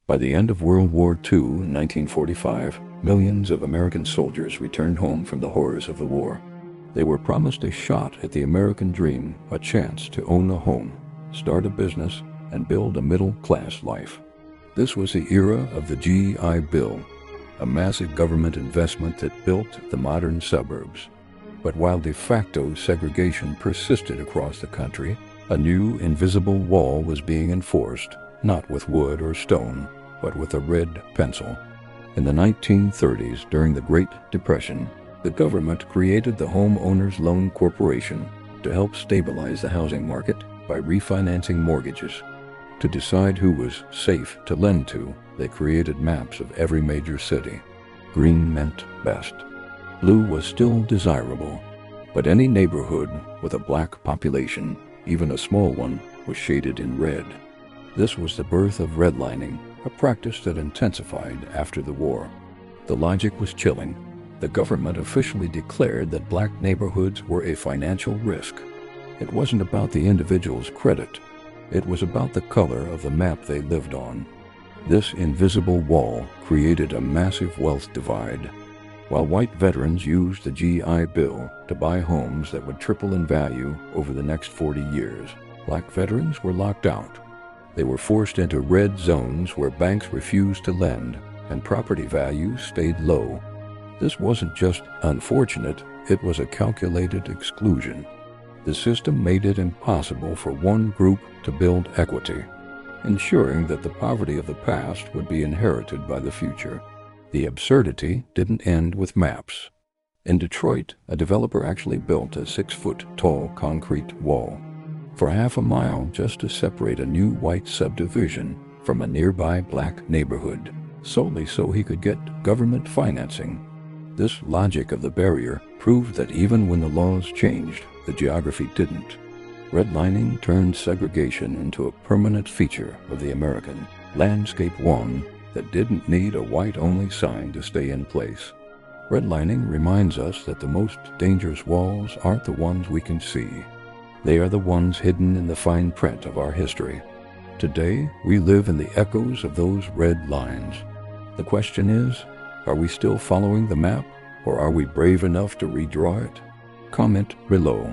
By the end of World War II in 1945, millions of American soldiers returned home from the horrors of the war. They were promised a shot at the American dream, a chance to own a home, start a business, and build a middle-class life. This was the era of the GI Bill, a massive government investment that built the modern suburbs. But while de facto segregation persisted across the country, a new invisible wall was being enforced, not with wood or stone, but with a red pencil. In the 1930s, during the Great Depression, the government created the Homeowners Loan Corporation to help stabilize the housing market by refinancing mortgages. To decide who was safe to lend to, they created maps of every major city. Green meant best. Blue was still desirable, but any neighborhood with a black population, even a small one, was shaded in red. This was the birth of redlining, a practice that intensified after the war. The logic was chilling. The government officially declared that black neighborhoods were a financial risk. It wasn't about the individual's credit. It was about the color of the map they lived on. This invisible wall created a massive wealth divide. While white veterans used the GI Bill to buy homes that would triple in value over the next 40 years, black veterans were locked out. They were forced into red zones where banks refused to lend and property values stayed low. This wasn't just unfortunate, it was a calculated exclusion. The system made it impossible for one group to build equity, ensuring that the poverty of the past would be inherited by the future. The absurdity didn't end with maps. In Detroit, a developer actually built a 6-foot-tall concrete wall for half a mile just to separate a new white subdivision from a nearby black neighborhood, solely so he could get government financing. This logic of the barrier proved that even when the laws changed, the geography didn't. Redlining turned segregation into a permanent feature of the American landscape, one that didn't need a white-only sign to stay in place. Redlining reminds us that the most dangerous walls aren't the ones we can see. They are the ones hidden in the fine print of our history. Today, we live in the echoes of those red lines. The question is, are we still following the map, or are we brave enough to redraw it? Comment below.